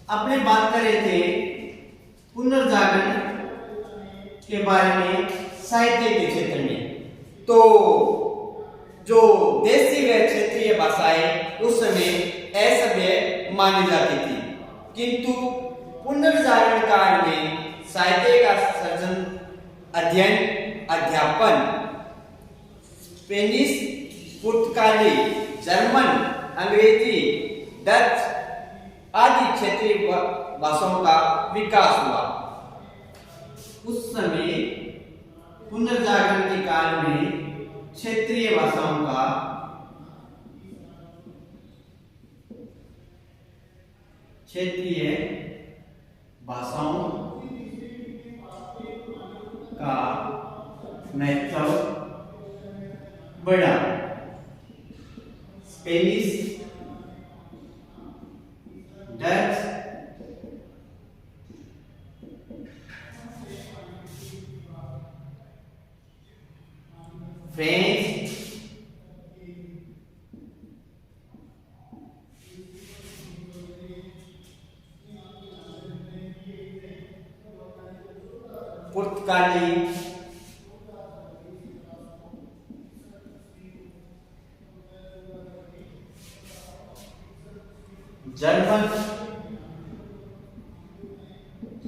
आपने बात कर रहे थे पुनर्जागरण के बारे में साहित्य के क्षेत्र में। तो जो देसी व क्षेत्रीय भाषाएं उस समय असभ्य मानी जाती थी, किंतु पुनर्जागरण काल में साहित्य का सर्जन, अध्ययन, अध्यापन स्पेनिश, पुर्तगाली, जर्मन, अंग्रेजी, डच आदि क्षेत्रीय भाषाओं का विकास हुआ। उस समय पुनर्जागरण के काल में क्षेत्रीय भाषाओं का महत्व बढ़ा। स्पेनिश, डच, फ्रेंच, पुर्तगाली, जर्मन,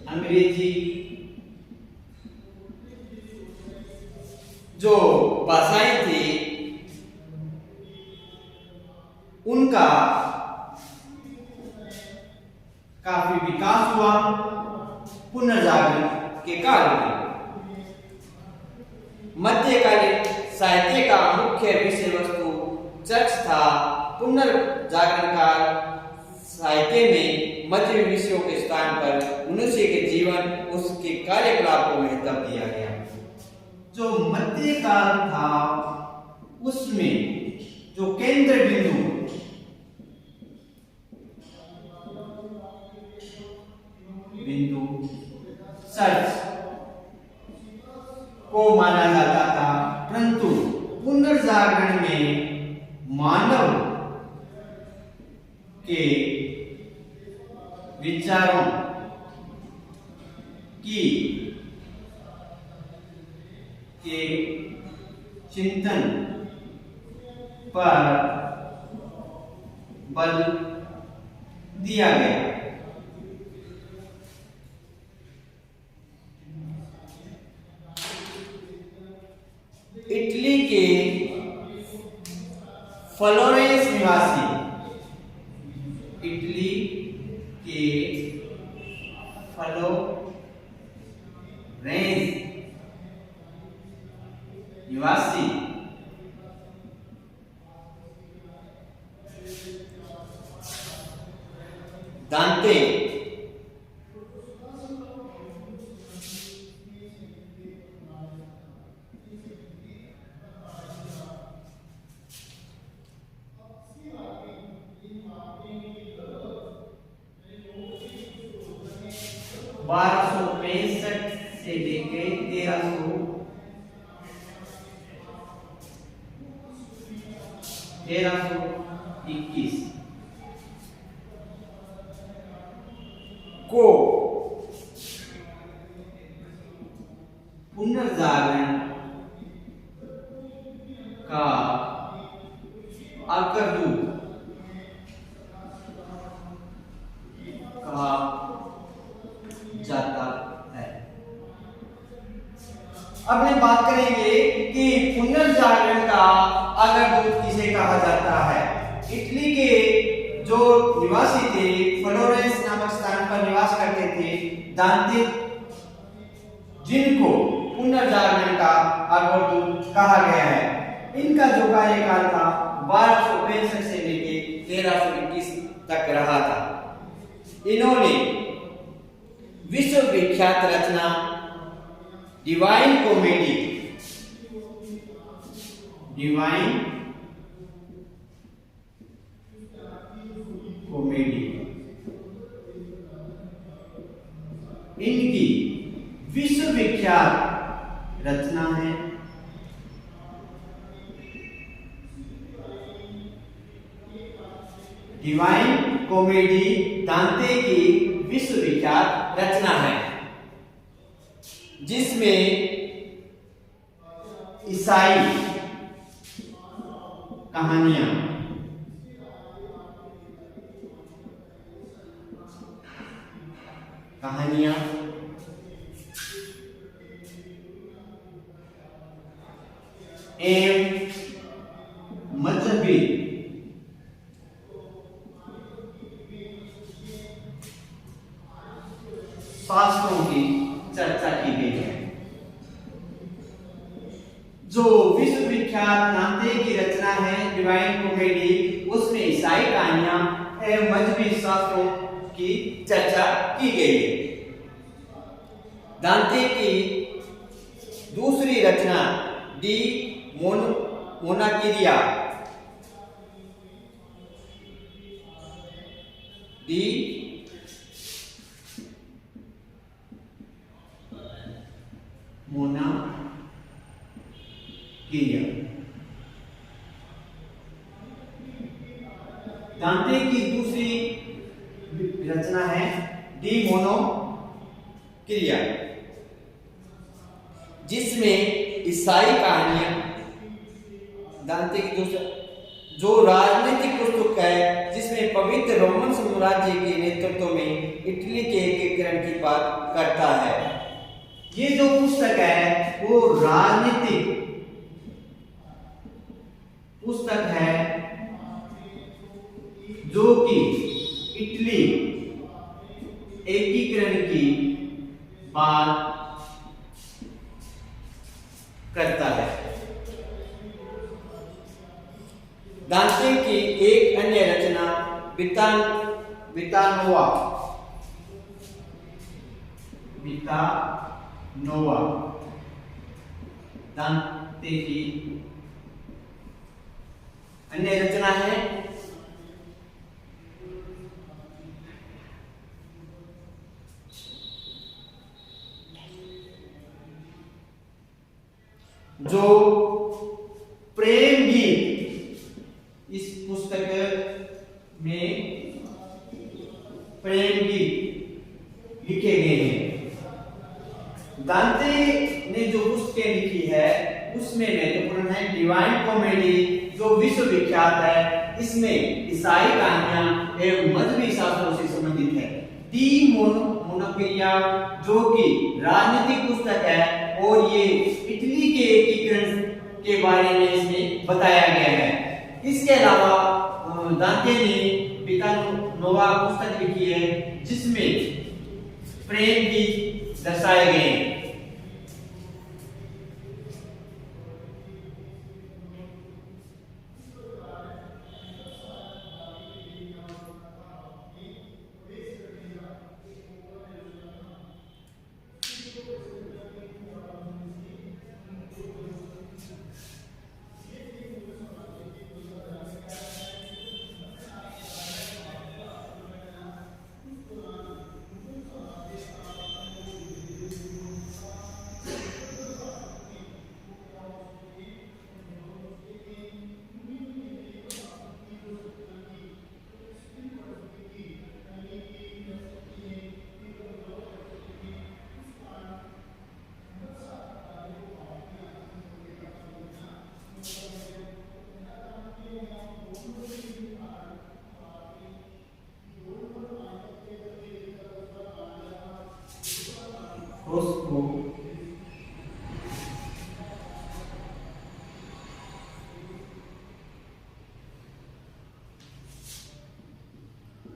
अंग्रेजी, जो भाषाएं थी उनका काफी विकास हुआ पुनर्जागरण के काल में। मध्यकालीन साहित्य का मुख्य विषय वस्तु चर्च था। पुनर्जागरण काल साहित्य में मध्य विषयों के स्थान पर मनुष्य के जीवन, उसके कार्यकलाप को महत्व दिया गया। जो मध्यकाल था उसमें जो केंद्र बिंदु चर्च को माना जाता था, परंतु पुनर्जागरण में मानव के विचारों की के चिंतन पर बल दिया गया। इटली के फ्लोरेंस निवासी, इटली के फ्लोरेंस निवासी दांते से लेके 1321 को पुनर्जागरण का अग्रदूत कहा जाता है। अब हम बात करेंगे कि पुनर्जागरण का अग्रदूत किसे कहा जाता है। इटली के जो निवासी थे, फ्लोरेंस नामक स्थान पर निवास करते थे, दांते, जिनको पुनर्जागरण का अग्रदूत कहा गया है। इनका जो कार्यकाल था 1265 से लेकर 1321 तक रहा था। इन्होंने विश्व विख्यात रचना डिवाइन कॉमेडी इनकी विश्व विख्यात रचना है। डिवाइन कॉमेडी दांते की विश्वविख्यात रचना है जिसमें ईसाई कहानियां एवं मजहबी शास्त्रों की चर्चा की गई है। जो विश्वविख्यात दांते की रचना है डिवाइन कॉमेडी, उसमें ईसाई कहानियां एवं मजहबी शास्त्रों की चर्चा की गई है। दांते की दूसरी रचना डी मोनाकिरिया दांते की दूसरी रचना है डी मोनोकिरिया, जिसमें ईसाई कहानियां दांते की दूसरा जो राजनीतिक पुस्तक है, जिसमें पवित्र रोमन साम्राज्य के नेतृत्व में इटली के एकीकरण की बात करता है। ये जो पुस्तक है वो राजनीतिक पुस्तक है जो कि इटली एकीकरण की बात करता है। दांते की एक अन्य रचना बितानोवा दांते की अन्य रचना है जो प्रेम गीत। इस पुस्तक में प्रेम गीत लिखे गए हैं। दांते ने जो पुस्तकें लिखी है उसमें महत्वपूर्ण है डिवाइन कॉमेडी जो विश्वविख्यात है, इसमें ईसाई कहानियां एवं मजहबी शास्त्रों से संबंधित है। डी मोनोकिरिया जो कि राजनीतिक पुस्तक है और ये इटली के एकीकरण के बारे में इसमें बताया गया है। इसके अलावा दांते ने बितानोवा पुस्तक लिखी है जिसमें प्रेम गीत दर्शाए गए हैं।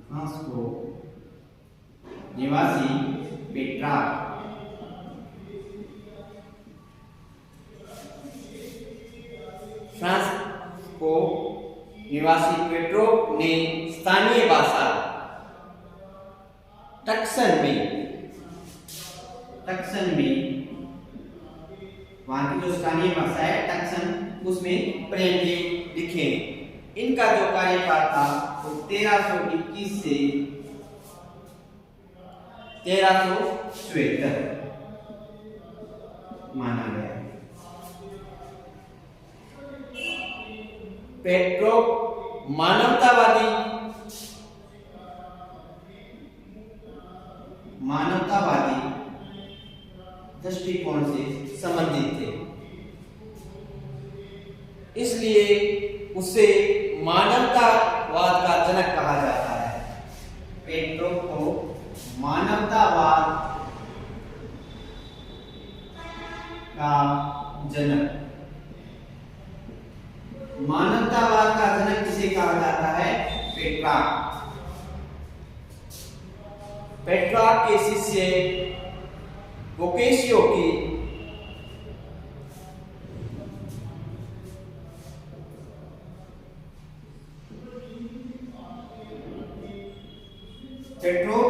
फ्रांस निवासी पेट्रा फ्रांस को निवासी पेट्रो ने स्थानीय भाषा टक्सन में वहां की जो स्थानीय भाषा है टक्सन, उसमें प्रेम गीत लिखे। इनका जो कार्यकाल था वो 1321 से 1376 माना गया। पेट्रो मानवतावादी दृष्टिकोण से संबंधित थे, इसलिए उसे मानवतावाद का जनक कहा जाता है। पेट्रो को मानवतावाद का जनक, मानवतावाद का जनक किसे कहा जाता है? पेट्रार्क। पेट्रार्क के शिष्य बोकेशियो की पेट्रो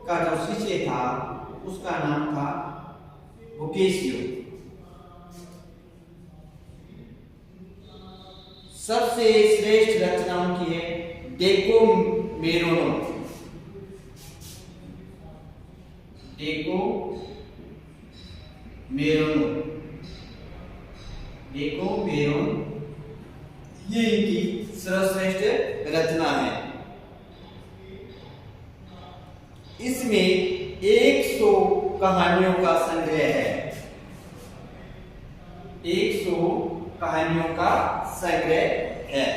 का जो शिष्य था उसका नाम था बोकेशियो। सबसे श्रेष्ठ रचनाओं की है डेकोमेरोन। डेकोमेरोन ये इनकी सर्वश्रेष्ठ रचना है। इसमें 100 कहानियों का संग्रह है। 100 कहानियों का संग्रह है।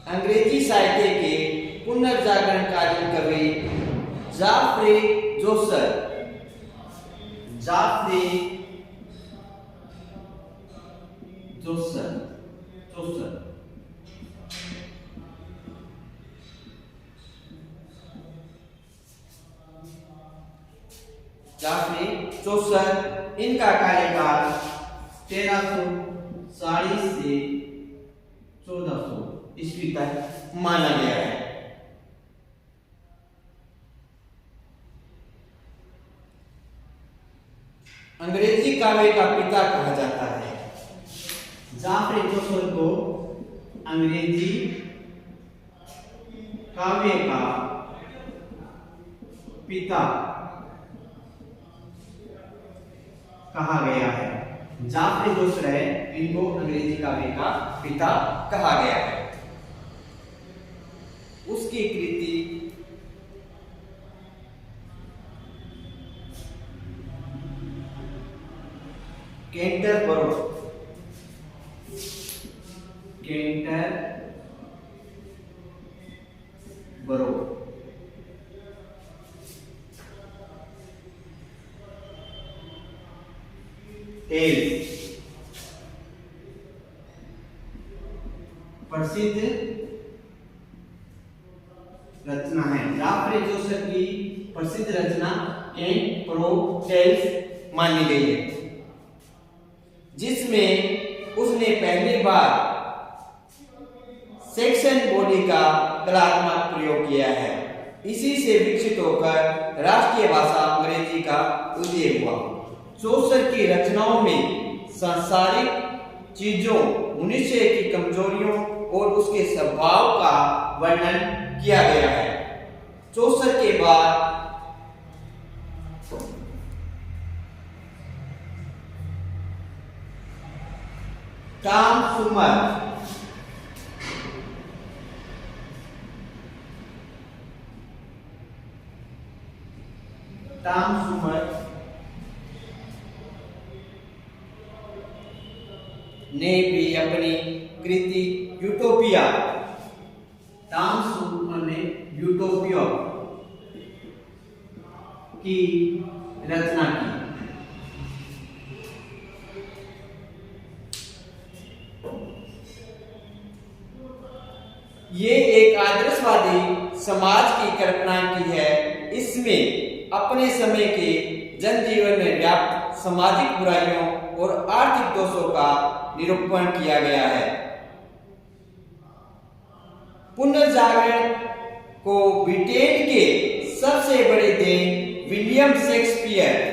अंग्रेजी साहित्य के पुनर्जागरणकारी कवि जाफ्रे जोसर इनका कार्यकाल 1340 से 1400 ईस्वी तक माना गया है। अंग्रेजी काव्य का पिता कहा जाता है। जाफ्रे जोसर को अंग्रेजी काव्य का पिता कहा गया है। जाफ्रे जोसर है, इनको अंग्रेजी काव्य का पिता कहा गया है। उसकी कृति कैंटरबरो टेल्स प्रसिद्ध रचना है। जाफ्रे जोसर की प्रसिद्ध रचना कैंटरबरो टेल्स मानी गई है, जिसमें उसने पहली बार सेक्शन बॉडी का कलात्मक प्रयोग किया है। इसी से विकसित होकर राष्ट्रीय भाषा अंग्रेजी का उदय हुआ। जोसर की रचनाओं में सांसारिक चीजों, मनुष्य की कमजोरियों और उसके स्वभाव का वर्णन किया गया है। जोसर के बाद टॉम सुमर ने भी अपनी कृति यूटोपिया, टॉम सुमर ने यूटोपिया की रचना की। ये एक आदर्शवादी समाज की कल्पना की है। इसमें अपने समय के जनजीवन में व्याप्त सामाजिक बुराइयों और आर्थिक दोषों का निरूपण किया गया है। पुनर्जागरण को ब्रिटेन के सबसे बड़े देन विलियम शेक्सपियर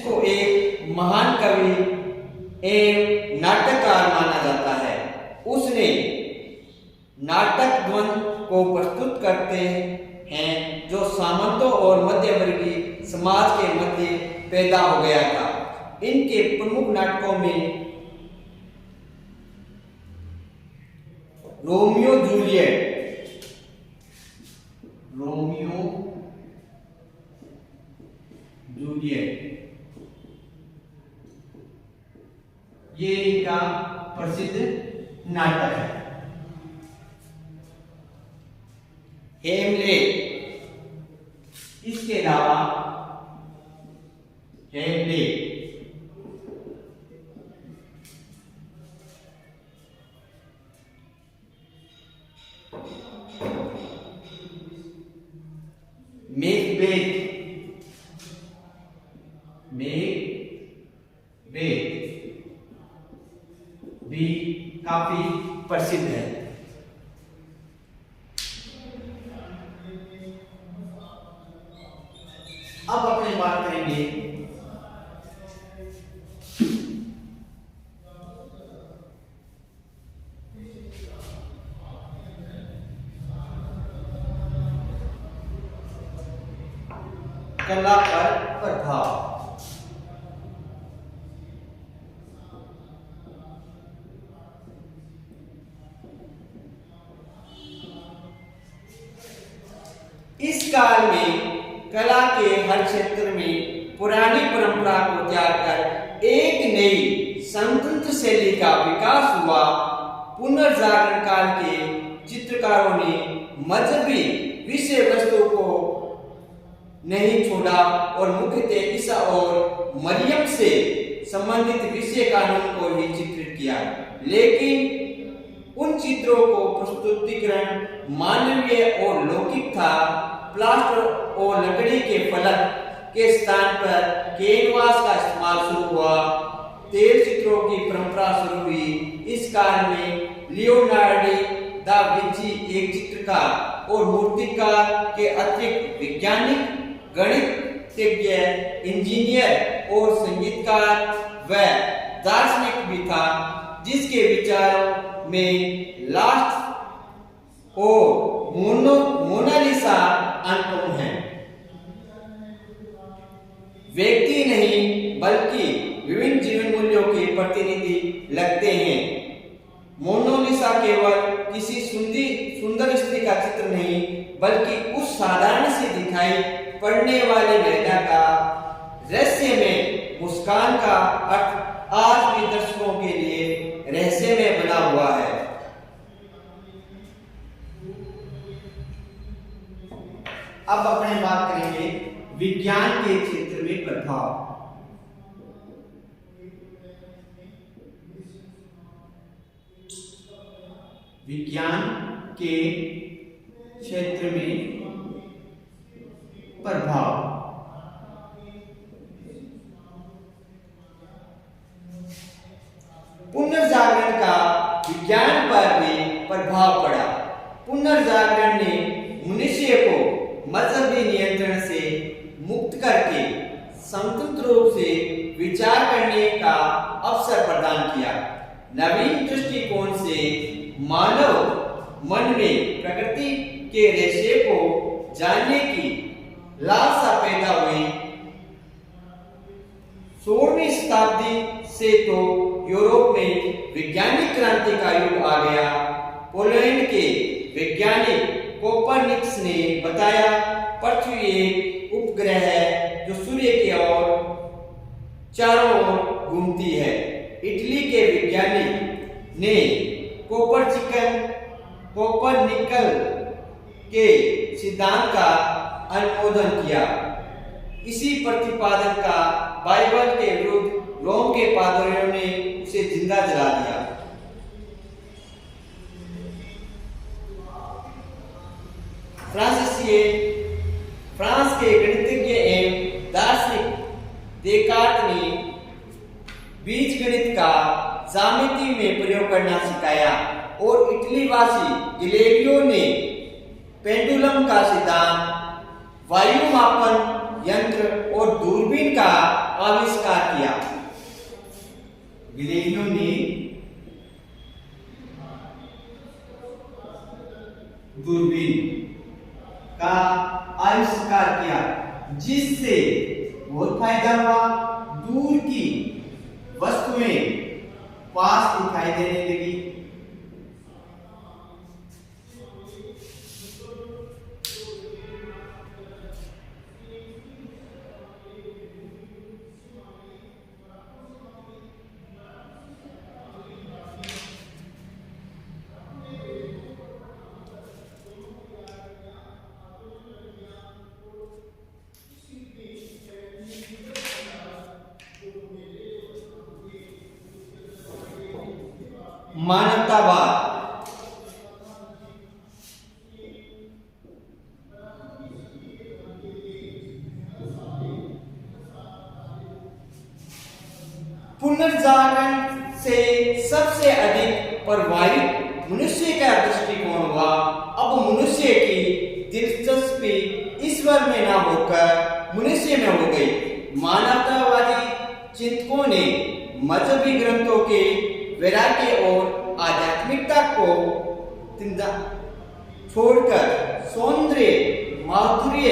जिसको एक महान कवि एवं नाटककार माना जाता है, उसने नाटक द्वंद्व को प्रस्तुत करते हैं जो सामंतों और मध्यवर्गीय समाज के मध्य पैदा हो गया था। इनके प्रमुख नाटकों में रोमियो जूलियट ये इनका प्रसिद्ध नाटक है। हेमलेट, इसके अलावा हेमलेट मैकबेथ भी काफी प्रसिद्ध है। अब अपनी बात करेंगे कला पर प्रभाव। इस काल में कला के हर क्षेत्र में पुरानी परंपरा को त्याग कर एक नई स्वतंत्र शैली का विकास हुआ। पुनर्जागरण काल के चित्रकारों ने मजहबी विषय वस्तु को नहीं छोड़ा और मुख्यतः ईसा और मरियम से संबंधित विषय कानून को ही चित्रित किया, लेकिन उन चित्रों को प्रस्तुतिकरण मानवीय और लौकिक था। प्लास्टर और लकड़ी के फलक के स्थान पर कैनवास का इस्तेमाल शुरू हुआ। तेल चित्रों की परंपरा शुरू हुई। इस काल में लियोनार्डो दा विंची एक चित्रकार और मूर्तिकार के अतिरिक्त वैज्ञानिक, गणितज्ञ, इंजीनियर और संगीतकार व दार्शनिक भी था, जिसके विचारों में लास्ट और मोनालिसा अनुपम है। व्यक्ति नहीं बल्कि विभिन्न जीवन मूल्यों के प्रतिनिधि लगते हैं। मोनालिसा केवल किसी सुंदर स्त्री का चित्र नहीं बल्कि उस साधारण से दिखाई पड़ने वाली महिला का रहस्यमय मुस्कान का अर्थ आज भी दर्शकों के लिए रहस्यमय बना हुआ है। अब अपने बात करेंगे विज्ञान के क्षेत्र में प्रभाव। विज्ञान के क्षेत्र में प्रभाव। पुनर्जागरण का विज्ञान पर भी प्रभाव पड़ा। पुनर्जागरण ने मनुष्य को मजहबी नियंत्रण से मुक्त करके स्वतंत्र रूप से विचार करने का अवसर प्रदान किया। नवीन दृष्टिकोण से मानव मन में प्रकृति के रहस्य को जानने की लालसा पैदा हुई। 16वीं शताब्दी से तो यूरोप में वैज्ञानिक क्रांति का युग आ गया। पोलैंड के वैज्ञानिक कोपरनिकस ने बताया पृथ्वी एक उपग्रह है जो सूर्य की ओर चारों ओर घूमती है। इटली के वैज्ञानिक ने कोपरनिकस के सिद्धांत का अनुमोदन किया। इसी प्रतिपादन का बाइबल के विरुद्ध रोम के पादरियों ने उसे जिंदा जला दिया। फ्रांस के गणितज्ञ एवं दार्शनिक देकार्त ने बीजगणित का ज्यामिति में प्रयोग करना सिखाया और इटली वासी गैलीलियो ने पेंडुलम का सिद्धांत, वायु मापन यंत्र और दूरबीन का आविष्कार किया। गैलीलियो ने दूरबीन का आविष्कार किया, जिससे बहुत फायदा हुआ। दूर की वस्तुएं पास दिखाई देने लगी। मानवतावाद। पुनर्जागरण से सबसे अधिक प्रभावित मनुष्य का दृष्टिकोण हुआ। अब मनुष्य की दिलचस्पी ईश्वर में न होकर मनुष्य में हो गई। मानवतावादी चिंतकों ने मजहबी ग्रंथों के वैराग्य और आध्यात्मिकता को छोड़कर सौंदर्य, माधुर्य,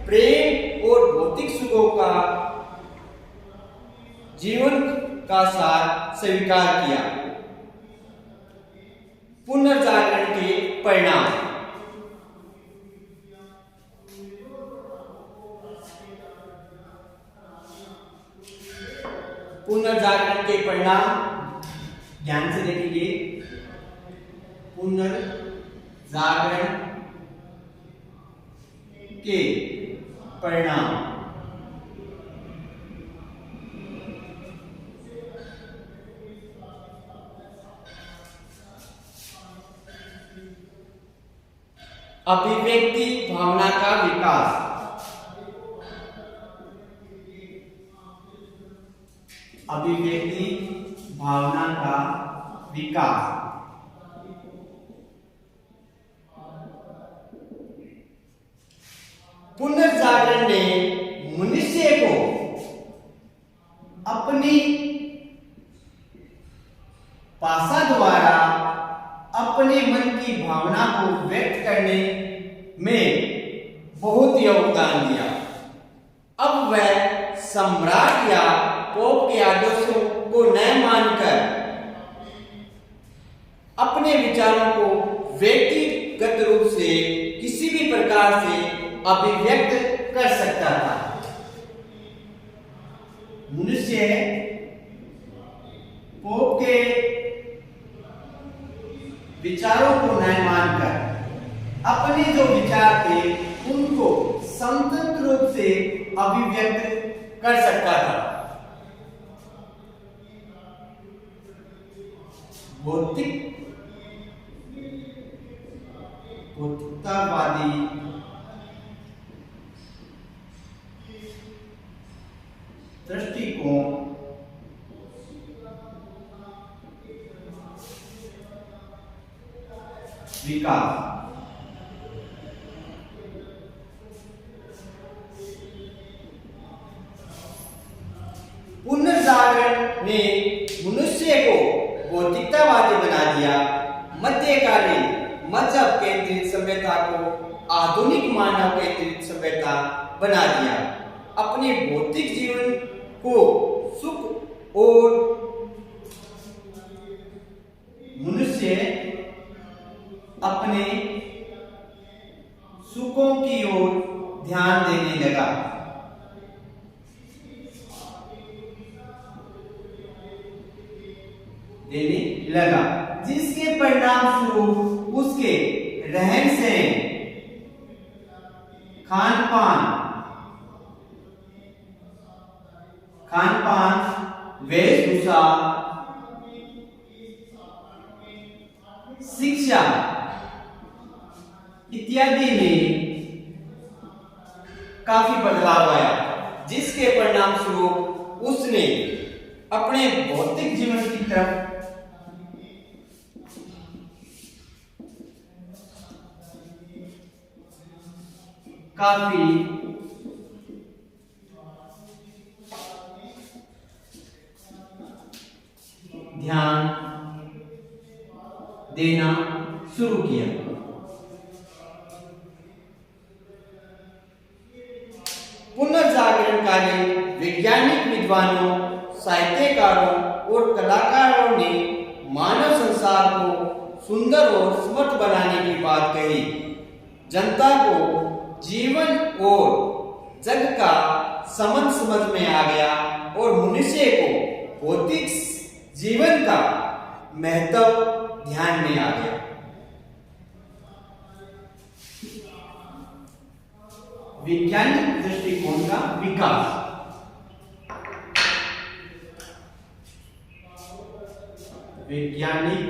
प्रेम और भौतिक सुखों का जीवन का सार स्वीकार किया। पुनर्जागरण के परिणाम। पुनर्जागरण के परिणाम ध्यान से देखेंगे। पुनर्जागरण के परिणाम। अभिव्यक्ति भावना का विकास। अभिव्यक्ति भावना का विकास। पुनर्जागरण ने मनुष्य को अपनी भाषा द्वारा अपने मन की भावना को व्यक्त करने में बहुत योगदान दिया। अब वह सम्राट या पोप के आदर्शों को न मानकर अपने विचारों को व्यक्तिगत रूप से किसी भी प्रकार से अभिव्यक्त कर सकता था। मनुष्य पोप के विचारों को न मानकर अपने जो विचार थे उनको स्वतंत्र रूप से अभिव्यक्त कर सकता था। भौतिकतावादी दृष्टिकोण विकास। पुनर्जागरण ने मनुष्य को भौतिकतावादी बना दिया। मध्यकालीन मजहब केंद्रित सभ्यता को आधुनिक मानव केंद्रित सभ्यता बना दिया। अपने भौतिक जीवन को सुख और मनुष्य अपने सुखों की ओर ध्यान देने लगा। जिसके परिणाम स्वरूप उसके रहन सहन, खान पान, वेशभूषा, शिक्षा इत्यादि में काफी बदलाव आया, जिसके परिणाम स्वरूप उसने अपने भौतिक जीवन की तरफ काफी देना शुरू किया। पुनर्जागरणकालीन वैज्ञानिक विद्वानों, साहित्यकारों और कलाकारों ने मानव संसार को सुंदर और समर्थ बनाने की बात कही। जनता को जीवन और जग का संबंध समझ में आ गया और मनुष्य को भौतिक जीवन का महत्व ध्यान में आ गया। वैज्ञानिक दृष्टिकोण का विकास। वैज्ञानिक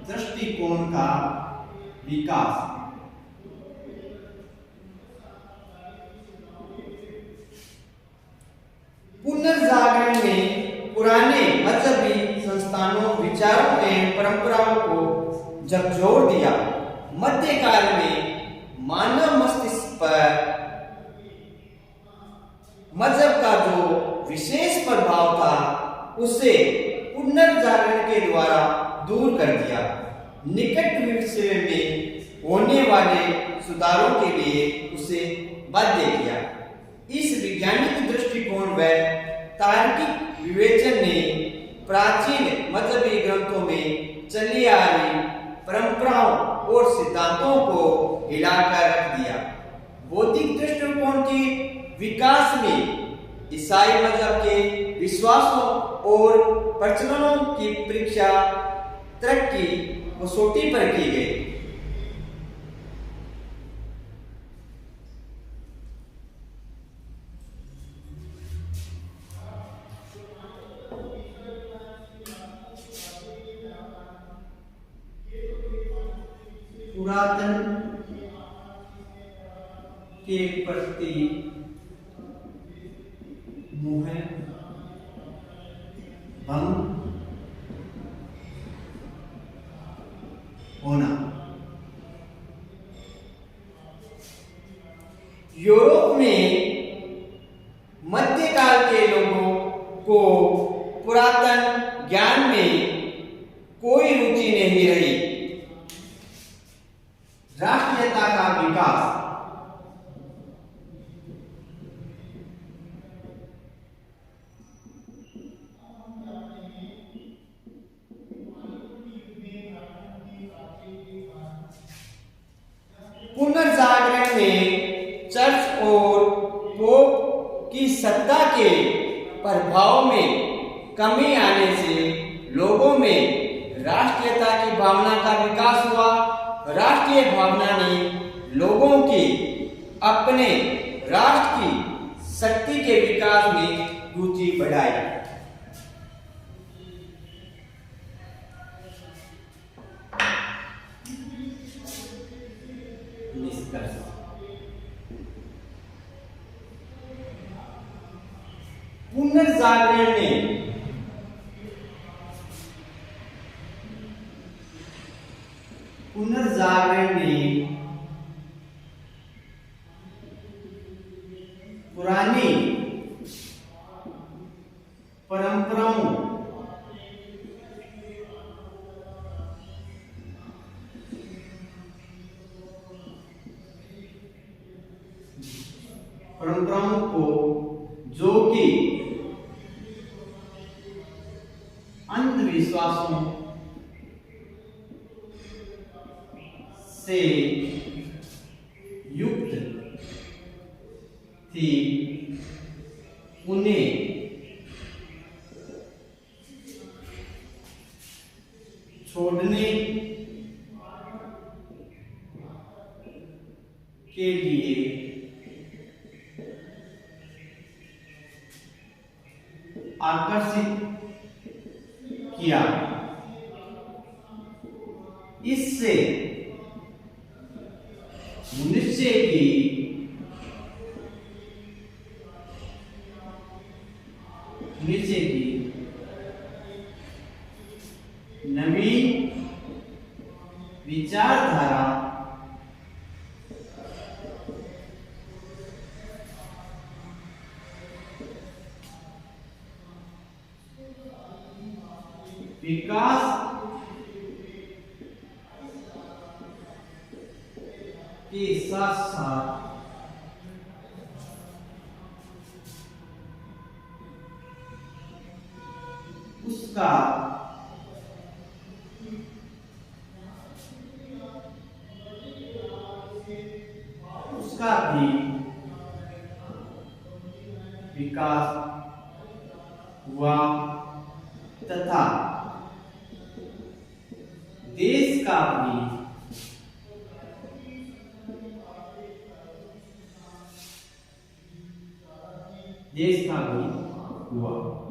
दृष्टिकोण का विकास। पुनर्जागरण में पुराने मजहबी संस्थानों, विचारों एवं परंपराओं को झकझोर दिया। मध्यकाल में मानव मस्तिष्क पर मजहब का जो विशेष प्रभाव था उसे पुनर्जागरण के द्वारा दूर कर दिया। निकट भविष्य में होने वाले सुधारों के लिए उसे बाध्य किया। इस वैज्ञानिक दृष्टिकोण व तार्किक विवेचन ने प्राचीन मजहबी ग्रंथों में चली आ रही परंपराओं और सिद्धांतों को हिलाकर रख दिया। बौद्धिक दृष्टिकोण के विकास में ईसाई मजहब के विश्वासों और प्रचलनों की परीक्षा तरक्की कसौटी पर की गई। पुरातन के प्रति मोह भंग होना। यूरोप में मध्यकाल के लोगों को पुरातन ज्ञान में कोई रुचि नहीं रही। राष्ट्रीयता का विकास। पुनर्जागरण में चर्च और पोप की सत्ता के प्रभाव में कमी आने से लोगों में राष्ट्रीयता की भावना का विकास हुआ। राष्ट्रीय भावना ने लोगों की अपने राष्ट्र की शक्ति के विकास में रुचि बढ़ाई। पुनर्जागरण ने पुरानी परंपराओं को जो कि अंधविश्वासों से युक्त थी, उन्हें छोड़ने के लिए आकर्षित किया। इससे मनुष्य की नवीन विचारधारा विकास के साथ साथ उसका भी विकास हुआ तथा देश का भी हुआ।